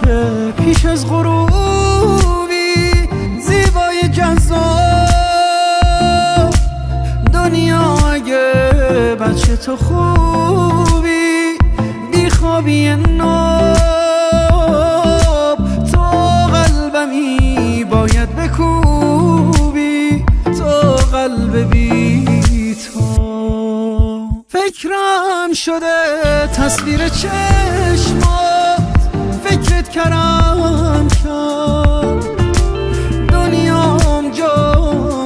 همیشه پیش از غروبی زیبای جذاب دنیا اگه بچه تو خوبی بیخوابی ناب تو قلبمی باید بکوبی تو قلب بی تو فکرم شده تصویر چشمات فکرت کردم کرد دنیام جا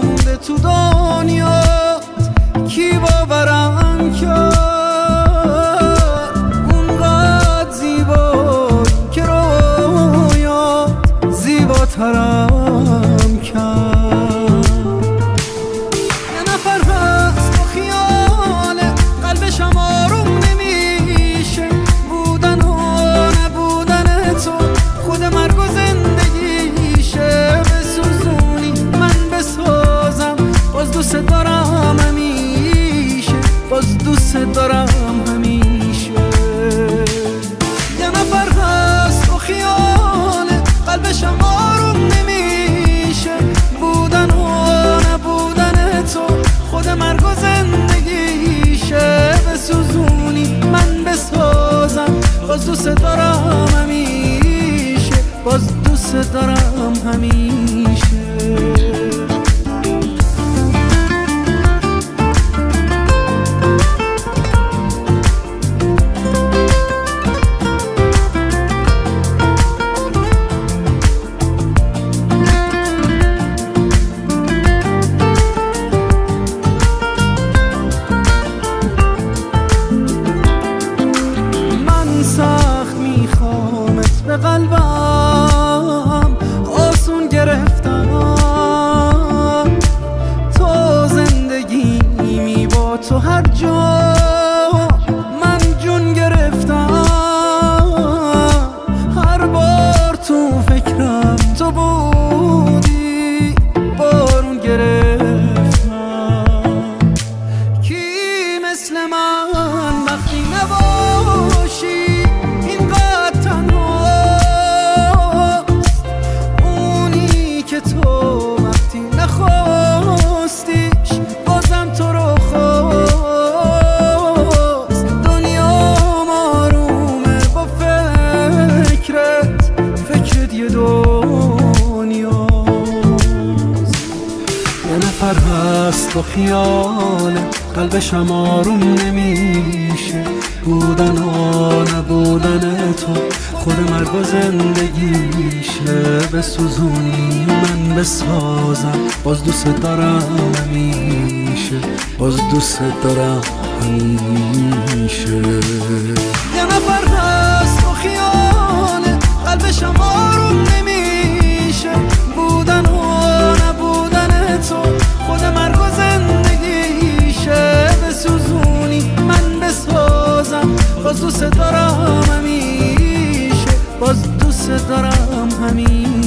مونده تو دنیات کی باورم کرد اونقدر زیبایی که رویات زیباترم کرد یه نفر هست با خیال قلبشم آروم نمیشه بودن و نبودن تو خود مرگ و زندگیشه بسوزونی من بسازم باز دوست دارم همیشه باز دوست دارم همیشه یه نفر هست با خیال قلبشم آروم نمیشه بودن و نبودن تو خود مرگ و زندگیشه بسوزونی من بسازم باز دوست دارم همیشه باز دوست دارم همیشه به قلبم آسون گرفتم تو زندگیمی با تو هر جا من جون گرفتم هر بار تو فکرم تو بودی بارون گرفتم کی مثل من وقتی نباشی هست با خیال قلبشم آروم نمیشه بودن و نبودن تو خود مرگ و زندگیشه بسوزونی من بسازم باز دوست دارم همیشه باز دوست دارم همیشه یه نفر هست با خیال قلبشم آروم نمیشه بودن و نبودن تو خود مرگ و زندگیشه بسوزونی من بسازم باز دوست دارم همیشه باز دوست دارم همیشه